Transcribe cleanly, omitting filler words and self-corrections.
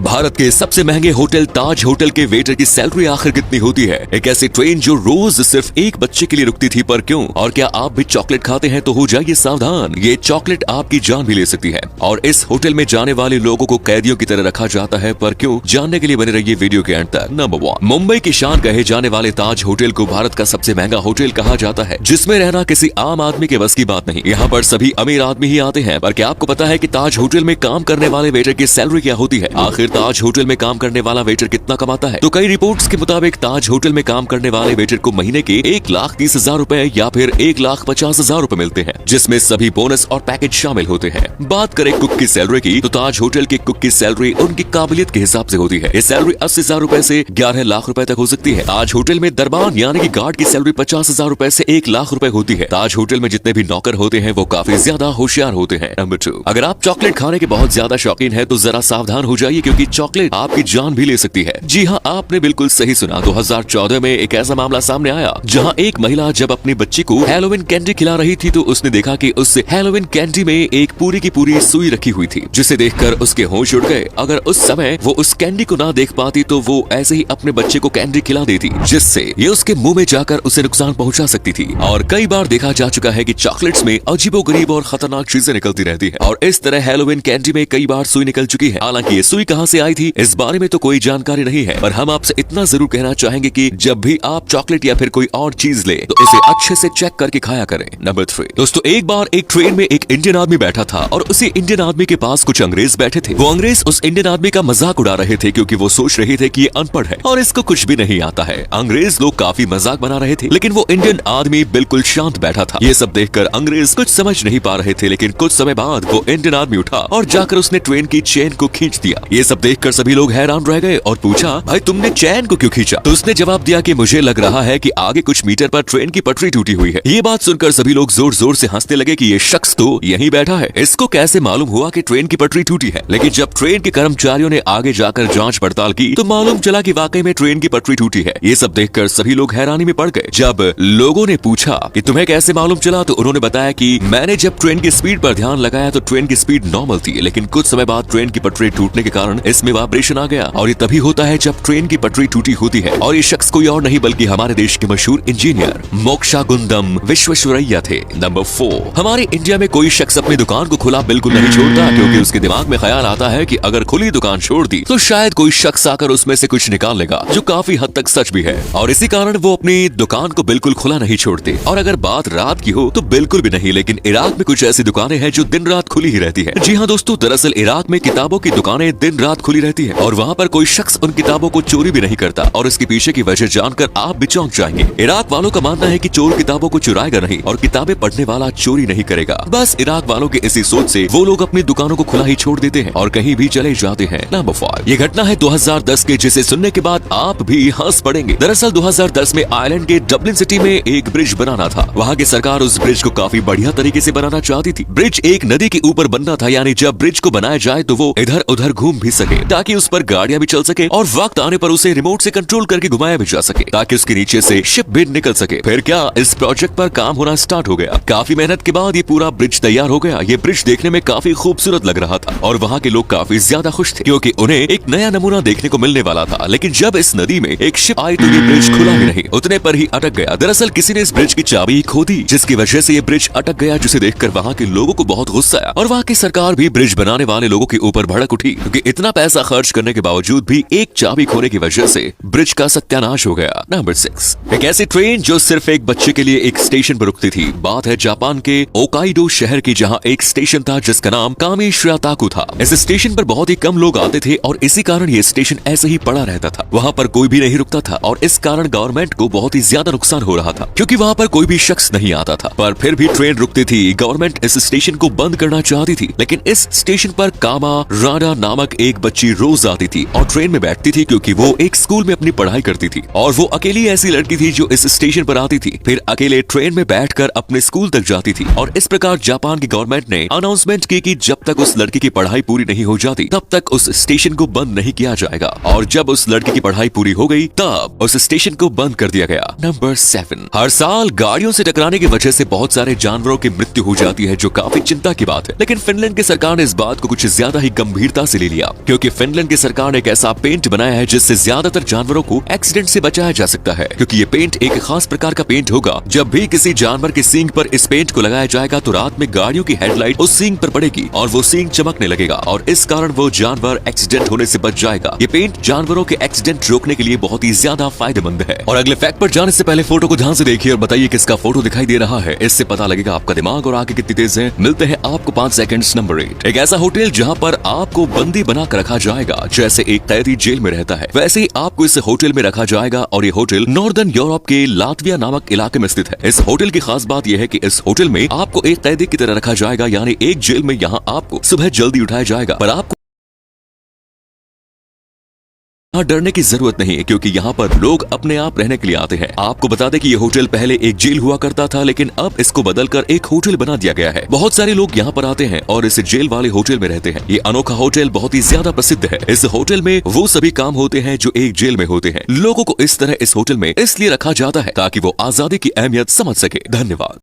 भारत के सबसे महंगे होटल ताज होटल के वेटर की सैलरी आखिर कितनी होती है? एक ऐसी ट्रेन जो रोज सिर्फ एक बच्चे के लिए रुकती थी, पर क्यों? और क्या आप भी चॉकलेट खाते हैं? तो हो जाइए सावधान, ये चॉकलेट आपकी जान भी ले सकती है। और इस होटल में जाने वाले लोगों को कैदियों की तरह रखा जाता है, पर क्यों? जानने के लिए बने रहिए वीडियो के अंत तक। नंबर 1, मुंबई की शान कहे जाने वाले ताज होटल को भारत का सबसे महंगा होटल कहा जाता है, जिसमें रहना किसी आम आदमी के बस की बात नहीं। यहाँ पर सभी अमीर आदमी ही आते हैं। पर क्या आपको पता है कि ताज होटल में काम करने वाले वेटर की सैलरी क्या होती है? आखिर ताज होटल में काम करने वाला वेटर कितना कमाता है? तो कई रिपोर्ट्स के मुताबिक ताज होटल में काम करने वाले वेटर को महीने के 1,30,000 रुपए या फिर 1,50,000 रुपए मिलते हैं, जिसमें सभी बोनस और पैकेज शामिल होते हैं। बात करें कुक की सैलरी की, तो ताज होटल के कुक की सैलरी उनकी काबिलियत के हिसाब से होती है। ये सैलरी 80,000 रुपए से 11 लाख रुपए तक हो सकती है। ताज होटल में दरबान यानी कि गार्ड की सैलरी 50,000 रुपए से 1 लाख रुपए होती है। ताज होटल में जितने भी नौकर होते हैं वो काफी ज्यादा होशियार होते हैं। नंबर 2, अगर आप चॉकलेट खाने के बहुत ज्यादा शौकीन है तो जरा सावधान हो जाइए, क्योंकि चॉकलेट आपकी जान भी ले सकती है। जी हाँ, आपने बिल्कुल सही सुना। 2014 में एक ऐसा मामला सामने आया जहाँ एक महिला जब अपनी बच्ची को हैलोवीन कैंडी खिला रही थी तो उसने देखा कि उस हैलोवीन कैंडी में एक पूरी की पूरी सुई रखी हुई थी, जिसे देखकर उसके होश उड़ गए। अगर उस समय वो उस कैंडी को ना देख पाती तो वो ऐसे ही अपने बच्चे को कैंडी खिला देती, जिससे ये उसके मुंह में जाकर उसे नुकसान पहुंचा सकती थी। और कई बार देखा जा चुका है कि चॉकलेट्स में अजीबोगरीब और खतरनाक चीजें निकलती रहती है, और इस तरह हैलोवीन कैंडी में कई बार सुई निकल चुकी है। हालांकि ये सुई कहां से आई थी इस बारे में तो कोई जानकारी नहीं है, पर हम आपसे इतना जरूर कहना चाहेंगे कि जब भी आप चॉकलेट या फिर कोई और चीज ले तो इसे अच्छे से चेक करके खाया करें। नंबर 3, दोस्तों एक बार एक ट्रेन में एक इंडियन आदमी बैठा था और उसी इंडियन आदमी के पास कुछ अंग्रेज बैठे थे। वो अंग्रेज उस इंडियन आदमी का मजाक उड़ा रहे थे, क्योंकि वो सोच रहे थे कि ये अनपढ़ है और इसको कुछ भी नहीं आता है। अंग्रेज लोग काफी मजाक बना रहे थे, लेकिन वो इंडियन आदमी बिल्कुल शांत बैठा था। ये सब देखकर अंग्रेज कुछ समझ नहीं पा रहे थे, लेकिन कुछ समय बाद वो इंडियन आदमी उठा और जाकर उसने ट्रेन की चेन को खींच दिया। ये सब देखकर सभी लोग हैरान रह गए और पूछा, भाई तुमने चैन को क्यों खींचा? तो उसने जवाब दिया कि मुझे लग रहा है कि आगे कुछ मीटर पर ट्रेन की पटरी टूटी हुई है। ये बात सुनकर सभी लोग जोर जोर से हंसने लगे कि ये शख्स तो यहीं बैठा है, इसको कैसे मालूम हुआ कि ट्रेन की पटरी टूटी है? लेकिन जब ट्रेन के कर्मचारियों ने आगे जाकर जांच पड़ताल की तो मालूम चला कि वाकई में ट्रेन की पटरी टूटी है। ये सब देखकर सभी लोग हैरानी में पड़ गए। जब लोगों ने पूछा कि तुम्हें कैसे मालूम चला, तो उन्होंने बताया कि मैंने जब ट्रेन की स्पीड पर ध्यान लगाया तो ट्रेन की स्पीड नॉर्मल थी, लेकिन कुछ समय बाद ट्रेन की पटरी टूटने के कारण इसमें वाइब्रेशन आ गया, और ये तभी होता है जब ट्रेन की पटरी टूटी होती है। और ये शख्स कोई और नहीं बल्कि हमारे देश के मशहूर इंजीनियर मोक्षागुंडम विश्वेश्वरैया थे। नंबर 4, हमारे इंडिया में कोई शख्स अपनी दुकान को खुला बिल्कुल नहीं छोड़ता, क्योंकि उसके दिमाग में ख्याल आता है कि अगर खुली दुकान छोड़ दी तो शायद कोई शख्स आकर उसमें से कुछ निकाल लेगा, जो काफी हद तक सच भी है। और इसी कारण वो अपनी दुकान को बिल्कुल खुला नहीं छोड़ते। और अगर बात रात की हो तो बिल्कुल भी नहीं, लेकिन इराक में कुछ ऐसी दुकानें हैं जो दिन रात खुली ही रहती है। जी हाँ दोस्तों, दरअसल इराक में किताबों की दुकानें दिन रात खुली रहती है, और वहाँ पर कोई शख्स उन किताबों को चोरी भी नहीं करता। और इसके पीछे की वजह जानकर आप भी चौंक जाएंगे। इराक वालों का मानना है कि चोर किताबों को चुराएगा नहीं और किताबें पढ़ने वाला चोरी नहीं करेगा। बस इराक वालों के इसी सोच से वो लोग अपनी दुकानों को खुला ही छोड़ देते हैं और कहीं भी चले जाते हैं। नंबर 5, ये घटना है 2010 के, जिसे सुनने के बाद आप भी हंस पड़ेंगे। दरअसल 2010 में आयरलैंड के डबलिन सिटी में एक ब्रिज बनाना था। वहाँ की सरकार उस ब्रिज को काफी बढ़िया तरीके से बनाना चाहती थी। ब्रिज एक नदी के ऊपर बनना था, यानी जब ब्रिज को बनाया जाए तो वो इधर उधर घूम भी सके, ताकि उस पर गाड़ियां भी चल सके, और वक्त आने पर उसे रिमोट से कंट्रोल करके घुमाया भी जा सके, ताकि उसके नीचे से शिप भी निकल सके। फिर क्या, इस प्रोजेक्ट पर काम होना स्टार्ट हो गया। काफी मेहनत के बाद ये पूरा ब्रिज तैयार हो गया। ये ब्रिज देखने में काफी खूबसूरत लग रहा था और वहाँ के लोग काफी ज्यादा खुश थे, क्योंकि उन्हें एक नया नमूना देखने को मिलने वाला था। लेकिन जब इस नदी में एक शिप आई तो ये ब्रिज खुला भी नहीं, उतने पर ही अटक गया। दरअसल किसी ने इस ब्रिज की चाबी खो दी, जिसकी वजह से ये ब्रिज अटक गया, जिसे देखकर वहाँ के लोगों को बहुत गुस्सा आया, और वहाँ की सरकार भी ब्रिज बनाने वाले लोगों के ऊपर भड़क उठी, क्योंकि इतना पैसा खर्च करने के बावजूद भी एक चाबी खोने की वजह से ब्रिज का सत्यानाश हो गया। नंबर 6, एक ऐसी ट्रेन जो सिर्फ एक बच्चे के लिए एक स्टेशन पर रुकती थी। बात है जापान के ओकाइडो शहर की, जहाँ एक स्टेशन था जिसका नाम कामेशिराताकु था। इस स्टेशन पर बहुत ही कम लोग आते थे और इसी कारण ये स्टेशन ऐसे ही पड़ा रहता था। वहाँ पर कोई भी नहीं रुकता था और इस कारण गवर्नमेंट को बहुत ही ज्यादा नुकसान हो रहा था, क्योंकि वहाँ पर कोई भी शख्स नहीं आता था। पर फिर भी ट्रेन रुकती थी। गवर्नमेंट इस स्टेशन को बंद करना चाहती थी, लेकिन इस स्टेशन पर कामा राडा नामक एक बच्ची रोज आती थी और ट्रेन में बैठती थी, क्योंकि वो एक स्कूल में अपनी पढ़ाई करती थी। और वो अकेली ऐसी लड़की थी जो इस स्टेशन पर आती थी, फिर अकेले ट्रेन में बैठकर अपने स्कूल तक जाती थी। और इस प्रकार जापान की गवर्नमेंट ने अनाउंसमेंट की कि जब तक उस लड़की की पढ़ाई पूरी नहीं हो जाती तब तक उस स्टेशन को बंद नहीं किया जाएगा। और जब उस लड़की की पढ़ाई पूरी हो गई तब उस स्टेशन को बंद कर दिया गया। नंबर 7, हर साल गाड़ियों से टकराने की वजह से बहुत सारे जानवरों की मृत्यु हो जाती है, जो काफी चिंता की बात है। लेकिन फिनलैंड की सरकार ने इस बात को कुछ ज्यादा ही गंभीरता से ले लिया, क्योंकि क्योंकि फिनलैंड की सरकार ने एक ऐसा पेंट बनाया है जिससे ज्यादातर जानवरों को एक्सीडेंट से बचाया जा सकता है, क्योंकि ये पेंट एक खास प्रकार का पेंट होगा। जब भी किसी जानवर के सींग पर इस पेंट को लगाया जाएगा तो रात में गाड़ियों की हेडलाइट उस सींग पर पड़ेगी और वो सींग चमकने लगेगा और इस कारण वो जानवर एक्सीडेंट होने से बच जाएगा। ये पेंट जानवरों के एक्सीडेंट रोकने के लिए बहुत ही ज्यादा फायदेमंद है। और अगले फैक्ट पर जाने से पहले फोटो को ध्यान से देखिए और बताइए किसका फोटो दिखाई दे रहा है, इससे पता लगेगा आपका दिमाग और आंखें कितनी तेज है। मिलते हैं आपको 5 सेकंड्स। नंबर 8, एक ऐसा होटल जहां पर आपको बंदी बनाकर रखा जाएगा। जैसे एक कैदी जेल में रहता है वैसे ही आपको इस होटल में रखा जाएगा और ये होटल नॉर्दर्न यूरोप के लातविया नामक इलाके में स्थित है। इस होटल की खास बात यह है कि इस होटल में आपको एक कैदी की तरह रखा जाएगा, यानी एक जेल में यहाँ आपको सुबह जल्दी उठाया जाएगा, पर आपको डरने की जरूरत नहीं है क्योंकि यहाँ पर लोग अपने आप रहने के लिए आते हैं। आपको बता दें कि ये होटल पहले एक जेल हुआ करता था, लेकिन अब इसको बदलकर एक होटल बना दिया गया है। बहुत सारे लोग यहाँ पर आते हैं और इस जेल वाले होटल में रहते हैं। ये अनोखा होटल बहुत ही ज्यादा प्रसिद्ध है। इस होटल में वो सभी काम होते हैं जो एक जेल में होते हैं। लोगों को इस तरह इस होटल में इसलिए रखा जाता है ताकि वो आजादी की अहमियत समझ सके। धन्यवाद।